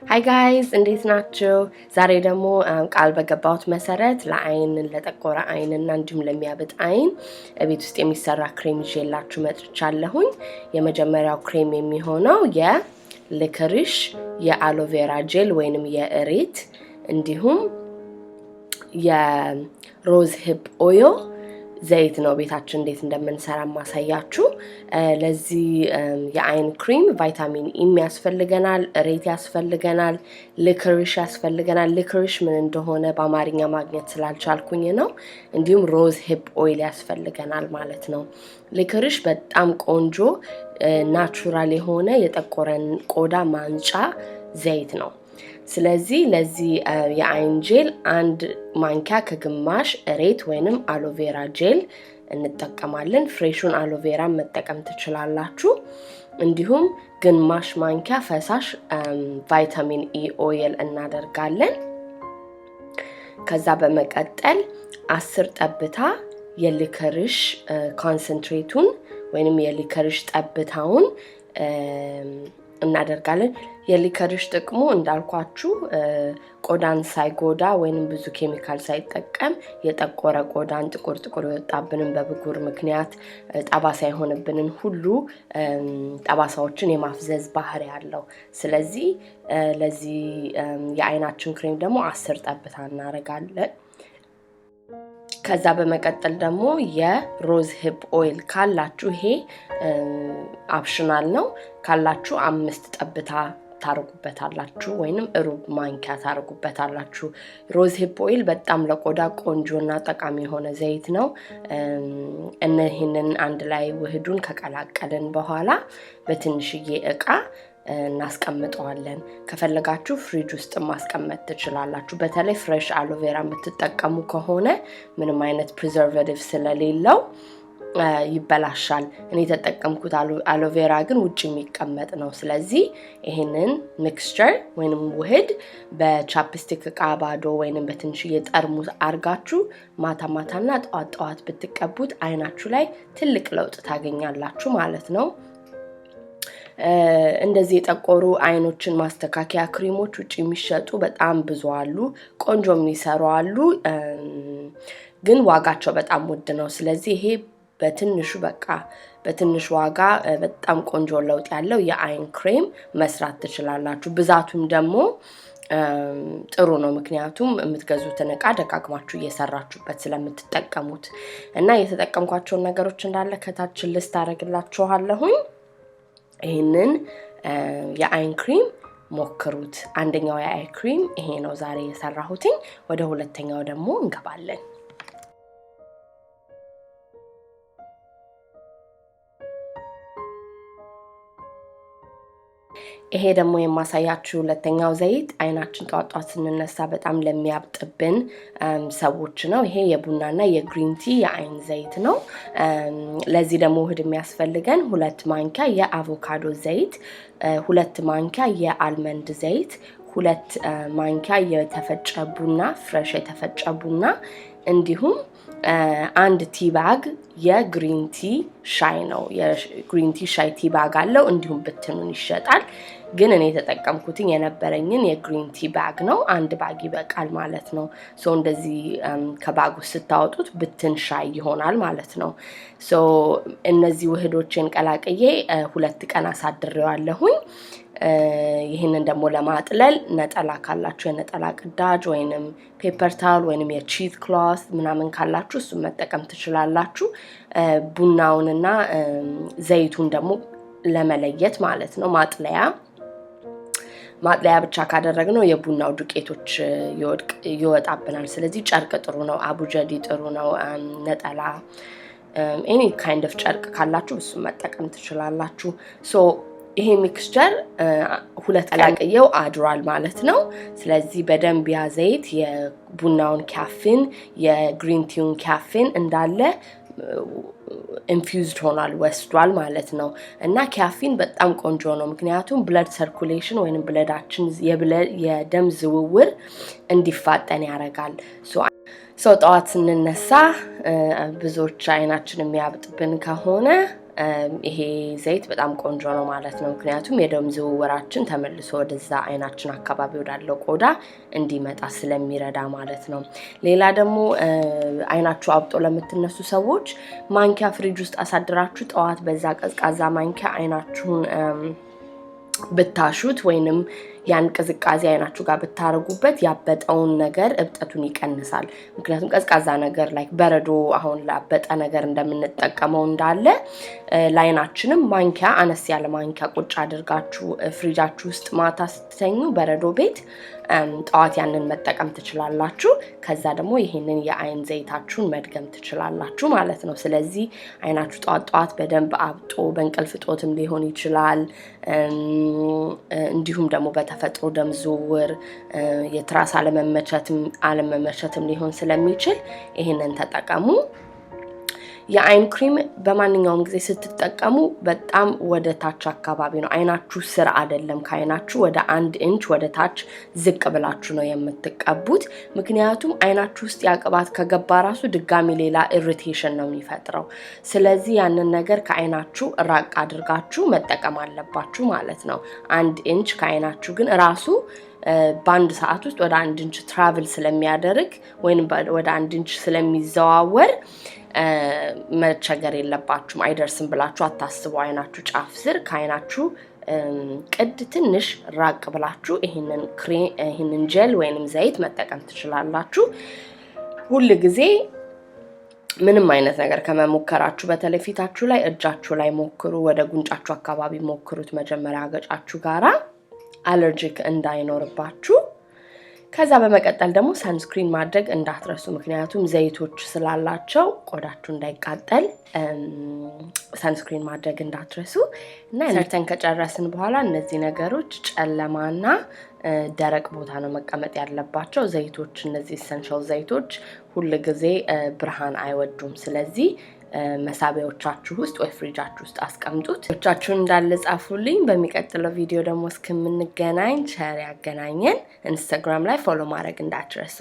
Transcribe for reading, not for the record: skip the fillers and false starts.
Hi guys, እንዴት ናችሁ? ዛሬ ደግሞ ቃል በገባሁት መሰረት ለአይን ለጠቆረ አይንና እንዲሁም ለሚያብጥ አይን ቤት ውስጥ የሚሰራ ክሬም ይዤላችሁ መጥቻለሁኝ። የመጀመሪያው ክሬም የሚሆነው የሊከሪሽ የአሎቬራ ጄል ወይንም የእሬት እንዲሁም የሮዝ ሂፕ ኦይል ዘይት ነው ቤታችን እንዴት እንደምንሰራ ማሳያችሁ። ለዚህ የአይን ክሬም ቫይታሚን ኢ ያስፈልገናል፣ ሬት ያስፈልገናል፣ ሊከሪሽ ያስፈልገናል። ሊከሪሽ ምን እንደሆነ በአማርኛ ማግኘት ስላልቻልኩኝ ነው። እንዲሁም ሮዝ ሂፕ ኦይል ያስፈልገናል ማለት ነው። ሊከሪሽ በጣም ቆንጆ ናቹራል የሆነ የጠቆረን ቆዳ ማንጫ ዘይት ነው። ስለዚህ ለዚህ የአይን ጄል አንድ ማንኪያ ከግማሽ እሬት ወይንም አሎቬራ ጄል እንጠቀማለን። ፍሬሹን አሎቬራ መጠቀም ትችላላችሁ። እንዲሁም ግማሽ ማንኪያ ፈሳሽ ቫይታሚን ኢ ኦይል እናደርጋለን። ከዛ በመቀጠል 10 ጠብታ የሊከሪሽ ኮንሰንትሬቱን ወይንም የሊከሪሽ ጠብታውን እናደርጋለን። የሊከሪሽ ጥቅሙ እንዳልኳችሁ ቆዳን ሳይጎዳ ወይንም ብዙ ኬሚካል ሳይጠቀም የጠቆረ ቆዳን ጥቁር የወጣብንን በብጉር ምክንያት ጠባሳ የሆነብንን ሁሉ ጠባሳዎችን የማፍዘዝ ባህሪ ያለው። ስለዚህ ለዚህ የአይናችን ክሬም ደግሞ 10 ጠብታ እናደርጋለን። ከዛ በመቀጠል ደግሞ የሮዝ ሂፕ ኦይል ካላችሁ ይሄ ኦፕሽናል ነው። ካላችሁ 5 ጠብታ ታርጉበታላችሁ ወይንም ሩብ ማንኪያ ታርጉበታላችሁ። ሮዝ ሂፕ ኦይል በጣም ለቆዳ ቆንጆና ጠቃሚ የሆነ ዘይት ነው። እነዚህንን አንድ ላይ ውህዱን ከቀላቀልን በኋላ በትንሽዬ እቃ እናስቀምጠዋለን። ከፈለጋችሁ ፍሪጅ ውስጥ ማስቀመጥ ትችላላችሁ። በተለይ ፍሬሽ አሎቬራ የምትጠቀሙ ከሆነ ምንም አይነት ፕሪዘርቬቲቭ ስለሌለው ይበላሻል። እኔ ተጠቀምኩት አሎቬራ ግን ውጪ የሚቀመጥ ነው። ስለዚህ ይሄንን ሚክስቸር ወይንም ውህድ በቻፕስቲክ እቃ ባዶ ወይንም በትንሽዬ ጠርሙስ አርጋችሁ ማታና ጠዋት ብትቀቡት አይናችሁ ላይ ትልቅ ለውጥ ታገኛላችሁ ማለት ነው። እንደዚህ የጠቆሩ አይኖችን ማስተካከያ ክሬሞች ውጪ የሚሸጡ በጣም ብዙ አሉ። ቆንጆ የሚሰሩ አሉ፣ ግን ዋጋቸው በጣም ውድ ነው። ስለዚህ ይሄ በትንሽ ዋጋ በጣም ቆንጆ ለውጥ ያለው የአይን ክሬም መስራት ትችላላችሁ። ብዛቱም ደግሞ ጥሩ ነው፣ ምክንያቱም የምትገዙትን እቃ ደጋግማችሁ እየሰራችሁበት ስለምትጠቀሙት። እና የተጠቀምኳቸውን ነገሮች እንዳለ ከታች ሊስት አደርግላችኋለሁኝ። ይሄንን የአይን ክሬም ሞክሩት። አንደኛው የአይን ክሬም ይሄ ነው ዛሬ የሰራሁትኝ። ወደ ሁለተኛው ደግሞ እንገባለን። ይሄ ደግሞ የማሳያችሁ ሁለተኛው ዘይት አይናችን ጧጧት ስንነሳ በጣም ለሚያብጥብን ሰዎች ነው። ይሄ የቡናና የግሪን ቲ የአይን ዘይት ነው። ለዚህ ደግሞ ውህድ የሚያስፈልገን 2 ማንኪያ የአቮካዶ ዘይት፣ 2 ማንኪያ የአልመንድ ዘይት፣ 2 ማንኪያ የተፈጨ ቡና ፍሬሽ የተፈጨ ቡና እንዲሁም 1 ቲ ባግ የግሪን ቲ ሻይ ነው። የግሪን ቲ ሻይ ቲ ባግ አለው፣ እንዲሁም ብትኑን ይሸጣል። ግን እኔ ተጠቀምኩትኝ የነበረኝን የግሪን ቲ ባግ ነው። 1 ባግ ይበቃል ማለት ነው። ሶ እንደዚህ ከባጉ ስታወጡት ብትን ሻይ ይሆናል ማለት ነው። ሶ እነዚህ ውህዶችን ቀላቅዬ 2 ቀን አሳድሬዋለሁኝ። ይሄንን ደግሞ ለማጥለል ነጠላ ካላችሁ የነጠላ ቅዳጅ ወይንም ፔፐር ታውል ወይንም የቺዝ ክሎዝ ምናምን ካላችሁ እሱ መጠቀም ትችላላችሁ። ቡናውንና ዘይቱን ደግሞ ለመለየት ማለት ነው። ማጥለያ ብቻ ካደረግነው የቡናው ዱቄቶች ይወጣብናል። ስለዚህ ጨርቅ ጥሩ ነው፣ አቡጀዲ ጥሩ ነው፣ ነጠላ ኤኒ ካይንድ ኦፍ ጨርቅ ካላችሁ እሱ መጠቀም ትችላላችሁ። ሶ ይሄ ሚክስቸር 2 ቀላቅየው አድሯል ማለት ነው። ስለዚህ በደንብ ያ ዘይት የቡናውን ካፌን የግሪን ቲውን ካፌን እንዳለ ኢንፊውዝድ ሆኗል ወስዷል ማለት ነው። እና ካፌን በጣም ቆንጆ ነው፣ ምክንያቱም ብለድ ሰርኩሌሽን ወይንም ብለዳችን የደም ዝውውር እንዲፋጠን ያደርጋል። ሶ ጠዋት ስንነሳ ብዙዎች አይናችን የሚያብጥብን ከሆነ ይሄ ዘይት በጣም ቆንጆ ነው ማለት ነው ምክንያቱም የደም ዝውውራችን ተመልሶ ወደዛ አይናችን አካባቢ ወዳለው ቆዳ እንዲመጣ ስለሚረዳ ማለት ነው ሌላ ደግሞ አይናችሁ አብጦ ለምትነሱ ሰዎች ማንኪያ ፍሪጅ ውስጥ አሳድራችሁ ጠዋት በዛ ቀዝቃዛ ማንኪያ አይናችሁን ብታሹት ወይንም ያን ቅዝቃዜ አይናችሁ ጋር ብታረጉበት ያበጠውን ነገር እብጠቱን ይቀንሳል ምክንያቱም ቀዝቃዛ ነገር ላይክ በረዶ አሁን ላበጠ ነገር እንደምንጠቀመው እንዳለ ላይናችንም ማንኪያ አነስ ያለ ማንኪያ ቁጭ አድርጋችሁ ፍሪጃችሁ ውስጥ ማታ ስትተኙ በረዶ ቤት ጠዋት ያንን መጠቀም ትችላላችሁ ከዛ ደግሞ ይሄንን የአይን ዘይታችሁን መድገም ትችላላችሁ ማለት ነው ስለዚህ አይናችሁ ጠዋት በደንብ አብጦ በእንቅልፍ ጦትም ሊሆን ይችላል እንዲሁም ደግሞ በተፈጥሮ ደም ዝውውር የትራስ አለመመቸትም ሊሆን ስለሚችል ይሄንን ተጠቀሙ የአይን ክሬም በማንኛውም ጊዜ ስትጠቀሙ በጣም ወደ ታች አካባቢ ነው አይናችሁ ስር አይደለም ከአይናችሁ ወደ 1 ኢንች ወደ ታች ዝቅ ብላችሁ ነው የምትቀቡት ምክንያቱም አይናችሁ ውስጥ ያቅባት ከገባ ራሱ ድጋሚ ሌላ ኢሪቴሽን ነው የሚፈጥረው ስለዚህ ያንን ነገር ከአይናችሁ ራቅ አድርጋችሁ መጠቀም አለባችሁ ማለት ነው 1 ኢንች ከአይናችሁ ግን ራሱ በአንድ ሰዓት ውስጥ ወደ 1 ኢንች ትራቭል ስለሚያደርግ ወይንም ወደ 1 ኢንች ስለሚዘዋወር መቸገር የለባችሁም አይደርስም ብላችሁ አታስቡ አይናችሁ ጫፍ ስር ከአይናችሁ ቅድ ትንሽ ራቅ ብላችሁ ይሄንን ጀል ወይንም ዘይት መጠቀም ትችላላችሁ ሁሉ ጊዜ ምንም አይነት ነገር ከመሞከራችሁ በተለይ ፊታችሁ ላይ እጃችሁ ላይ ሞክሩ ወደ ጉንጫችሁ አካባቢ ሞክሩት መጀመሪያ አገጫችሁ ጋራ አለርጂክ እንዳይኖርባችሁ ከዛ በመቀጠል ደግሞ ሰንስክሪን ማድረግ እንዳትረሱ ምክንያቱም ዘይቶች ስላላቸው ቆዳችሁ እንዳይቃጠል ሰንስክሪን ማድረግ እንዳትረሱ እና ሰርተን ከጨረስን በኋላ እነዚህ ነገሮች ጨለማና ደረቅ ቦታ ነው መቀመጥ ያለባቸው ዘይቶች እነዚህ ኢሰንሻል ዘይቶች ሁሉ ጊዜ ብርሃን አይወዱም ስለዚህ መሳቢያዎቻችሁ ውስጥ ወይ ፍሪጃችሁ ውስጥ አስቀምጡት ብቻችሁን እንዳለ ጻፉልኝ በሚቀጥለው ቪዲዮ ደግሞ እስከምንገናኝ ቸር ያገናኘን ኢንስታግራም ላይ ፎሎ ማድረግ እንዳትረሱ